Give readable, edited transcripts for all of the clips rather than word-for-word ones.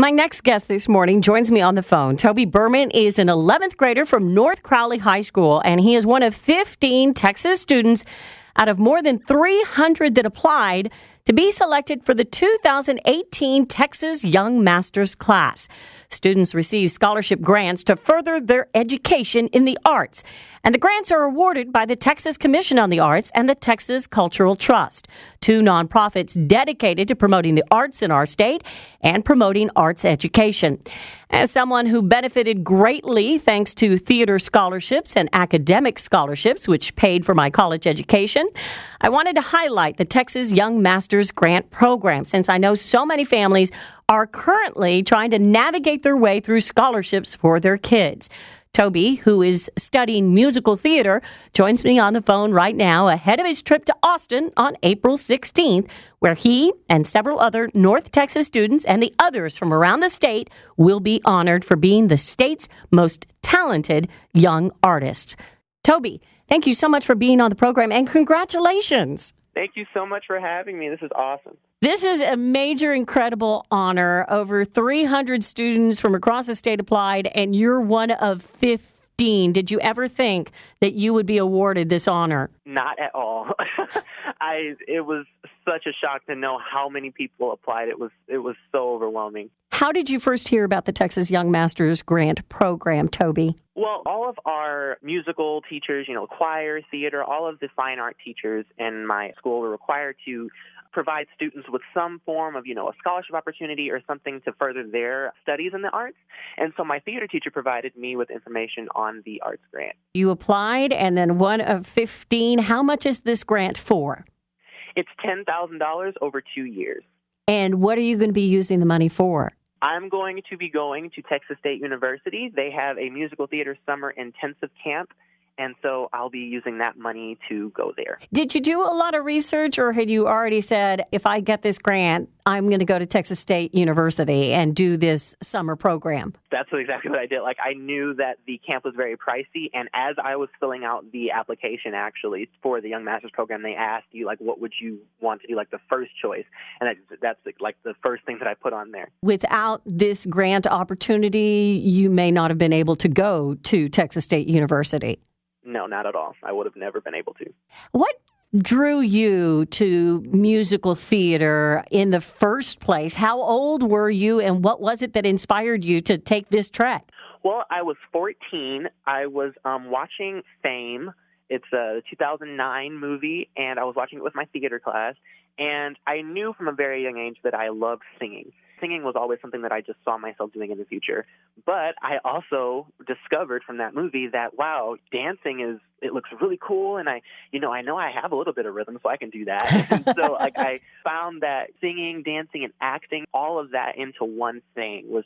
My next guest this morning joins me on the phone. Toby Berman is an 11th grader from North Crowley High School, and he is one of 15 Texas students out of more than 300 that applied to be selected for the 2018 Texas Young Masters class. Students receive scholarship grants to further their education in the arts, and the grants are awarded by the Texas Commission on the Arts and the Texas Cultural Trust, two nonprofits dedicated to promoting the arts in our state and promoting arts education. As someone who benefited greatly thanks to theater scholarships and academic scholarships, which paid for my college education, I wanted to highlight the Texas Young Masters Grant Program, since I know so many families are currently trying to navigate their way through scholarships for their kids. Toby, who is studying musical theater, joins me on the phone right now ahead of his trip to Austin on April 16th, where he and several other North Texas students and the others from around the state will be honored for being the state's most talented young artists. Toby, thank you so much for being on the program, and congratulations. Thank you so much for having me. This is awesome. This is a major, incredible honor. Over 300 students from across the state applied, and you're one of 15. Did you ever think that you would be awarded this honor? Not at all. It was such a shock to know how many people applied. It was so overwhelming. How did you first hear about the Texas Young Masters Grant Program, Toby? Well, all of our musical teachers, choir, theater, all of the fine art teachers in my school were required to provide students with some form of, a scholarship opportunity or something to further their studies in the arts. And so my theater teacher provided me with information on the arts grant. You applied, and then one of 15. How much is this grant for? It's $10,000 over 2 years. And what are you going to be using the money for? I'm going to be going to Texas State University. They have a musical theater summer intensive camp, and so I'll be using that money to go there. Did you do a lot of research, or had you already said, if I get this grant, I'm going to go to Texas State University and do this summer program? That's exactly what I did. I knew that the camp was very pricey, and as I was filling out the application, actually, for the Young Masters program, they asked you, what would you want to do, the first choice? And that's the first thing that I put on there. Without this grant opportunity, you may not have been able to go to Texas State University. No, not at all. I would have never been able to. What drew you to musical theater in the first place? How old were you, and what was it that inspired you to take this track? Well, I was 14. I was watching Fame. It's a 2009 movie, and I was watching it with my theater class, and I knew from a very young age that I loved singing. Singing was always something that I just saw myself doing in the future. But I also discovered from that movie that, wow, dancing it looks really cool. And I know I have a little bit of rhythm, so I can do that. And so I found that singing, dancing, and acting, all of that into one thing was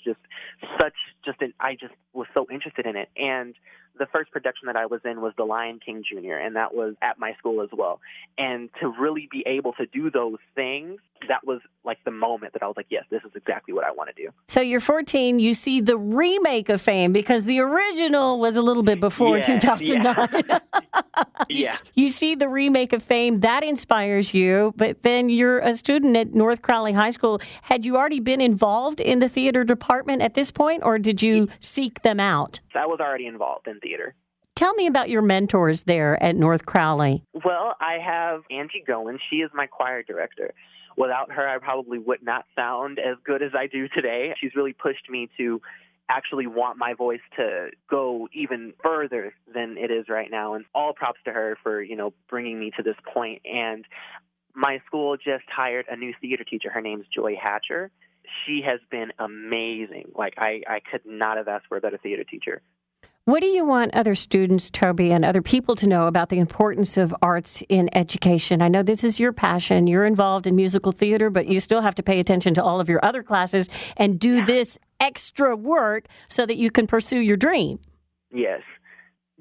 I just was so interested in it. And the first production that I was in was The Lion King Jr., and that was at my school as well. And to really be able to do those things, that was the moment that I was like, yes, this is exactly what I want to do. So you're 14, you see the remake of Fame, because the original was a little bit before 2009. Yeah. You see the remake of Fame, that inspires you, but then you're a student at North Crowley High School. Had you already been involved in the theater department at this point, or did you seek them out? I was already involved in theater. Tell me about your mentors there at North Crowley. Well, I have Angie Goen. She is my choir director. Without her, I probably would not sound as good as I do today. She's really pushed me to actually want my voice to go even further than it is right now. And all props to her for, bringing me to this point. And my school just hired a new theater teacher. Her name's Joy Hatcher. She has been amazing. I could not have asked for a better theater teacher. What do you want other students, Toby, and other people to know about the importance of arts in education? I know this is your passion. You're involved in musical theater, but you still have to pay attention to all of your other classes and do this extra work so that you can pursue your dream. Yes.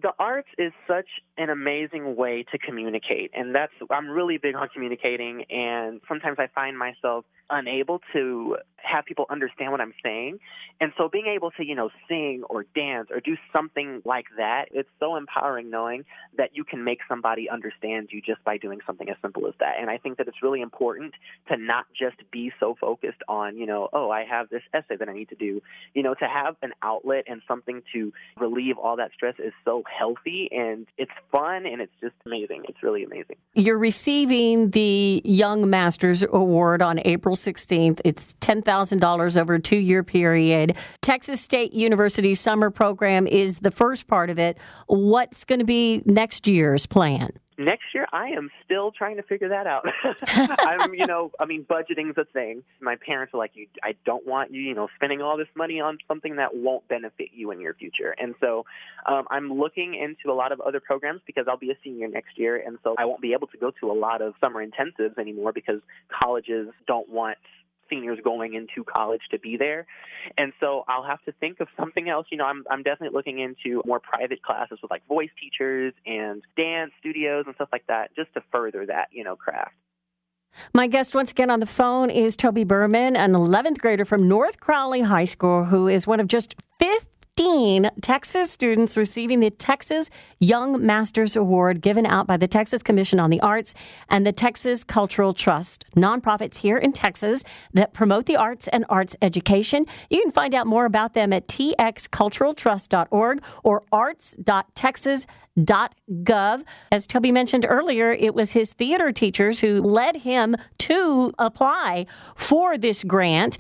The arts is such an amazing way to communicate. And I'm really big on communicating, and sometimes I find myself unable to have people understand what I'm saying. And so being able to, sing or dance or do something like that, it's so empowering knowing that you can make somebody understand you just by doing something as simple as that. And I think that it's really important to not just be so focused on, I have this essay that I need to do. To have an outlet and something to relieve all that stress is so healthy, and it's fun, and it's just amazing. It's really amazing. You're receiving the Young Masters Award on April 16th. It's $10,000 over a 2-year period. Texas State University's summer program is the first part of it. What's going to be next year's plan? Next year, I am still trying to figure that out. Budgeting's a thing. My parents are like, I don't want you, spending all this money on something that won't benefit you in your future. And so I'm looking into a lot of other programs because I'll be a senior next year. And so I won't be able to go to a lot of summer intensives anymore because colleges don't want seniors going into college to be there. And so I'll have to think of something else. I'm definitely looking into more private classes with like voice teachers and dance studios and stuff like that, just to further that, craft. My guest once again on the phone is Toby Berman, an 11th grader from North Crowley High School, who is one of just 15 Texas students receiving the Texas Young Masters Award given out by the Texas Commission on the Arts and the Texas Cultural Trust, nonprofits here in Texas that promote the arts and arts education. You can find out more about them at txculturaltrust.org or arts.texas.gov. As Toby mentioned earlier, it was his theater teachers who led him to apply for this grant.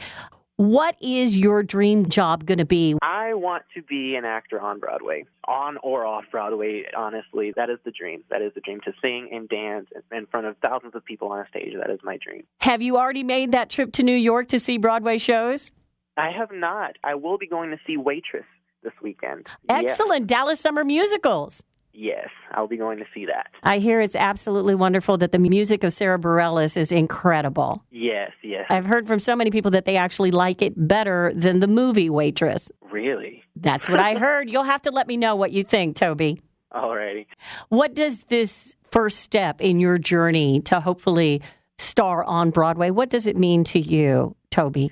What is your dream job going to be? I want to be an actor on Broadway, on or off Broadway, honestly. That is the dream. That is the dream, to sing and dance in front of thousands of people on a stage. That is my dream. Have you already made that trip to New York to see Broadway shows? I have not. I will be going to see Waitress this weekend. Excellent. Yes. Dallas Summer Musicals. Yes, I'll be going to see that. I hear it's absolutely wonderful, that the music of Sarah Bareilles is incredible. Yes. I've heard from so many people that they actually like it better than the movie Waitress. Really? That's what I heard. You'll have to let me know what you think, Toby. All righty. What does this first step in your journey to hopefully star on Broadway, what does it mean to you, Toby?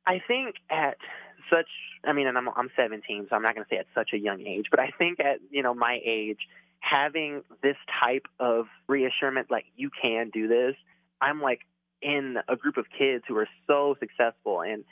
I think and I'm 17, so I'm not going to say at such a young age, but I think at, my age, having this type of reassurance, like, you can do this, I'm like in a group of kids who are so successful, and,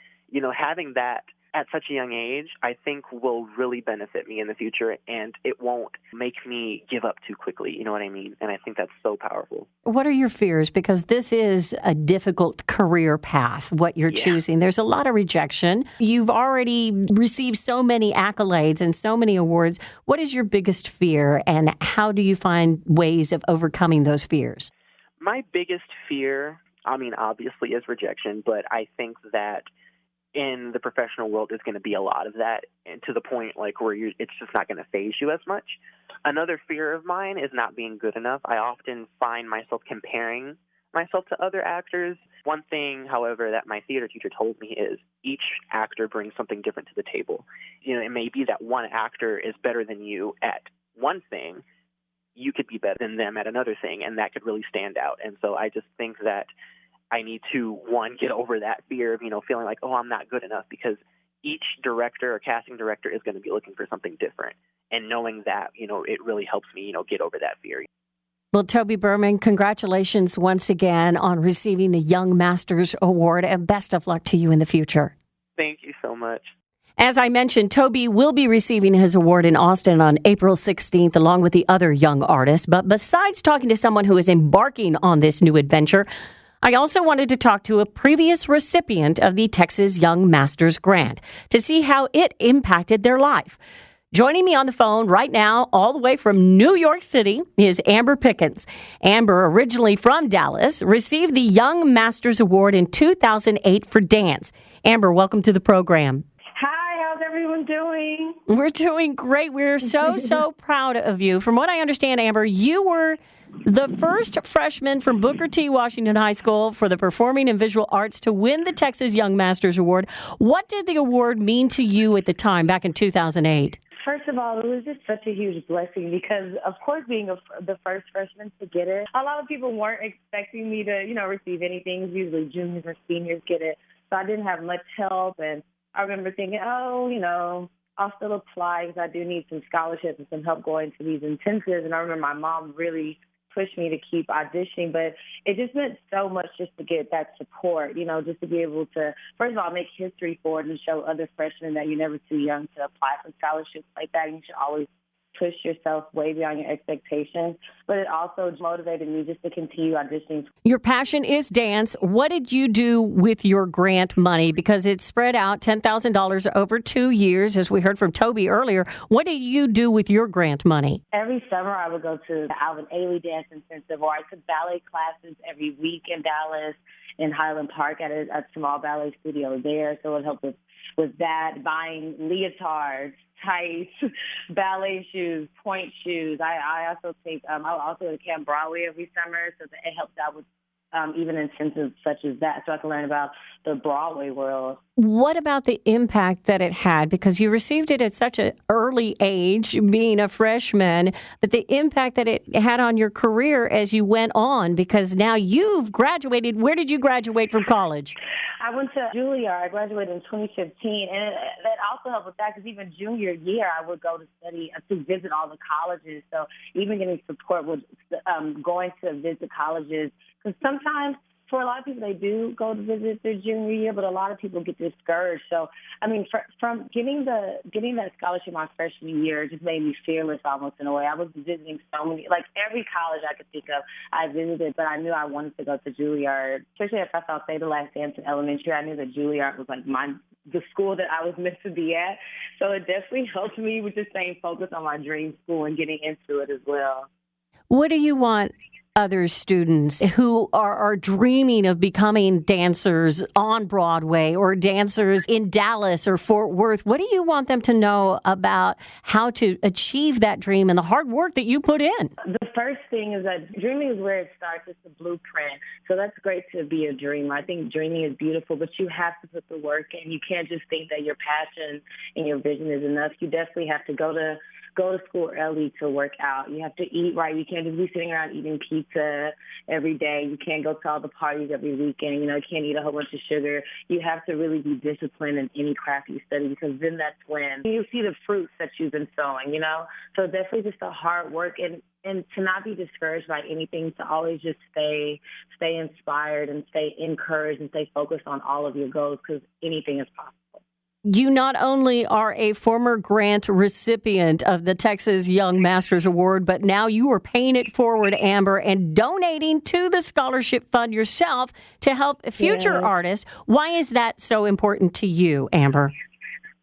having that at such a young age, I think will really benefit me in the future, and it won't make me give up too quickly. You know what I mean? And I think that's so powerful. What are your fears? Because this is a difficult career path, what you're choosing. There's a lot of rejection. You've already received so many accolades and so many awards. What is your biggest fear, and how do you find ways of overcoming those fears? My biggest fear, obviously, is rejection, but I think that in the professional world, there's going to be a lot of that, and to the point like where it's just not going to faze you as much. Another fear of mine is not being good enough. I often find myself comparing myself to other actors. One thing, however, that my theater teacher told me is each actor brings something different to the table. It may be that one actor is better than you at one thing. You could be better than them at another thing, and that could really stand out. And so I just think that I need to, get over that fear of, feeling like, I'm not good enough, because each director or casting director is going to be looking for something different. And knowing that, it really helps me, get over that fear. Well, Toby Berman, congratulations once again on receiving the Young Masters Award, and best of luck to you in the future. Thank you so much. As I mentioned, Toby will be receiving his award in Austin on April 16th, along with the other young artists. But besides talking to someone who is embarking on this new adventure, I also wanted to talk to a previous recipient of the Texas Young Masters Grant to see how it impacted their life. Joining me on the phone right now, all the way from New York City, is Amber Pickens. Amber, originally from Dallas, received the Young Masters Award in 2008 for dance. Amber, welcome to the program. Hi, how's everyone doing? We're doing great. We're so proud of you. From what I understand, Amber, you were the first freshman from Booker T. Washington High School for the Performing and Visual Arts to win the Texas Young Masters Award. What did the award mean to you at the time, back in 2008? First of all, it was just such a huge blessing because, of course, being the first freshman to get it, a lot of people weren't expecting me to, receive anything. Usually juniors or seniors get it. So I didn't have much help. And I remember thinking, I'll still apply because I do need some scholarships and some help going to these intensives. And I remember my mom really pushed me to keep auditioning, but it just meant so much just to get that support, just to be able to, first of all, make history for it and show other freshmen that you're never too young to apply for scholarships like that. You should always push yourself way beyond your expectations, but it also motivated me just to continue auditioning. Your passion is dance. What did you do with your grant money? Because it's spread out $10,000 over 2 years, as we heard from Toby earlier. What do you do with your grant money? Every summer I would go to the Alvin Ailey Dance Intensive, or I took ballet classes every week in Dallas, in Highland Park at a small ballet studio there. So it helped with that, buying leotards, tights, ballet shoes, point shoes. I also go to Camp Broadway every summer, so that it helps out with even intensives such as that, so I can learn about the Broadway world. What about the impact that it had? Because you received it at such an early age, being a freshman, but the impact that it had on your career as you went on, because now you've graduated. Where did you graduate from college? I went to Juilliard. I graduated in 2015, and that also helped with that because even junior year, I would go to study, to visit all the colleges. So even getting support with going to visit colleges, because sometimes for a lot of people, they do go to visit their junior year, but a lot of people get discouraged. So, I mean, from getting that scholarship my freshman year, it just made me fearless almost in a way. I was visiting so many, like every college I could think of, I visited, but I knew I wanted to go to Juilliard. Especially if I saw Say the Last Dance in elementary, I knew that Juilliard was like the school that I was meant to be at. So it definitely helped me with just staying focused on my dream school and getting into it as well. What do you want other students who are dreaming of becoming dancers on Broadway or dancers in Dallas or Fort Worth? What do you want them to know about how to achieve that dream and the hard work that you put in? The first thing is that dreaming is where it starts. It's the blueprint. So that's great to be a dreamer. I think dreaming is beautiful, but you have to put the work in. You can't just think that your passion and your vision is enough. You definitely have to go to school early to work out. You have to eat right. You can't just be sitting around eating pizza every day. You can't go to all the parties every weekend. You can't eat a whole bunch of sugar. You have to really be disciplined in any craft you study, because then that's when you see the fruits that you've been sowing, So definitely just the hard work and to not be discouraged by anything, to always just stay inspired and stay encouraged and stay focused on all of your goals, because anything is possible. You not only are a former grant recipient of the Texas Young Masters Award, but now you are paying it forward, Amber, and donating to the scholarship fund yourself to help future artists. Why is that so important to you, Amber?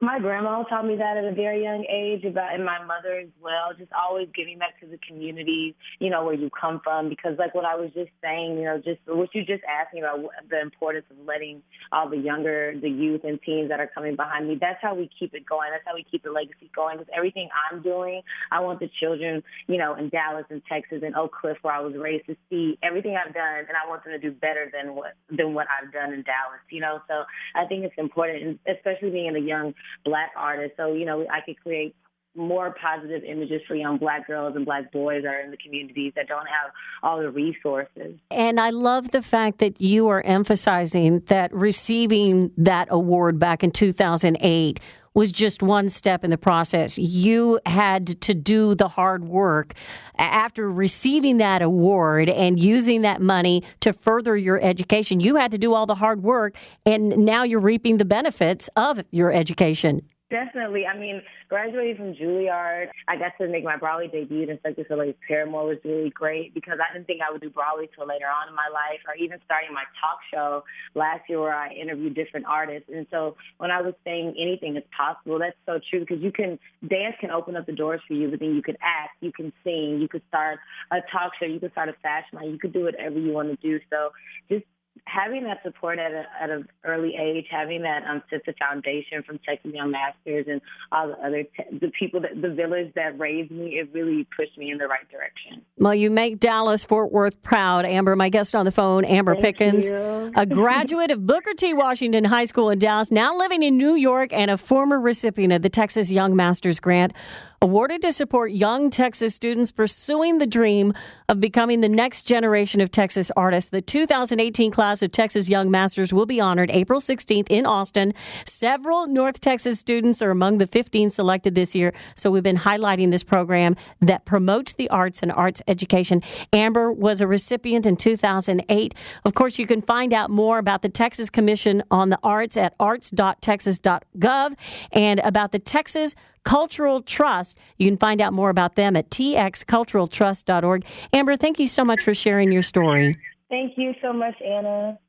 My grandma taught me that at a very young age, and my mother as well, just always giving back to the community, where you come from. Because like what I was just saying, just what you just asked me about, the importance of letting all the youth and teens that are coming behind me, that's how we keep it going. That's how we keep the legacy going. Because everything I'm doing, I want the children, in Dallas and Texas and Oak Cliff, where I was raised, to see everything I've done, and I want them to do better than what I've done in Dallas, So I think it's important, and especially being a young Black artists, so I could create more positive images for young Black girls and Black boys that are in the communities that don't have all the resources. And I love the fact that you are emphasizing that receiving that award back in 2008 was just one step in the process. You had to do the hard work after receiving that award and using that money to further your education. You had to do all the hard work, and now you're reaping the benefits of your education. Definitely. I mean, graduating from Juilliard, I got to make my Broadway debut in Circus Soleil's Paramore was really great, because I didn't think I would do Broadway till later on in my life, or even starting my talk show last year where I interviewed different artists. And so when I was saying anything is possible, that's so true, because dance can open up the doors for you, but then you can act, you can sing, you could start a talk show, you could start a fashion line, you could do whatever you want to do. So just having that support at an early age, having that sense of foundation from Texas Young Masters and all the other the people, the village that raised me, it really pushed me in the right direction. Well, you make Dallas-Fort Worth proud, Amber. My guest on the phone, Amber Pickens, a graduate of Booker T. Washington High School in Dallas, now living in New York, and a former recipient of the Texas Young Masters Grant, awarded to support young Texas students pursuing the dream of becoming the next generation of Texas artists. The 2018 class of Texas Young Masters will be honored April 16th in Austin. Several North Texas students are among the 15 selected this year, so we've been highlighting this program that promotes the arts and arts education. Amber was a recipient in 2008. Of course, you can find out more about the Texas Commission on the Arts at arts.texas.gov and about the Texas Cultural Trust. You can find out more about them at txculturaltrust.org. Amber, thank you so much for sharing your story. Thank you so much, Anna.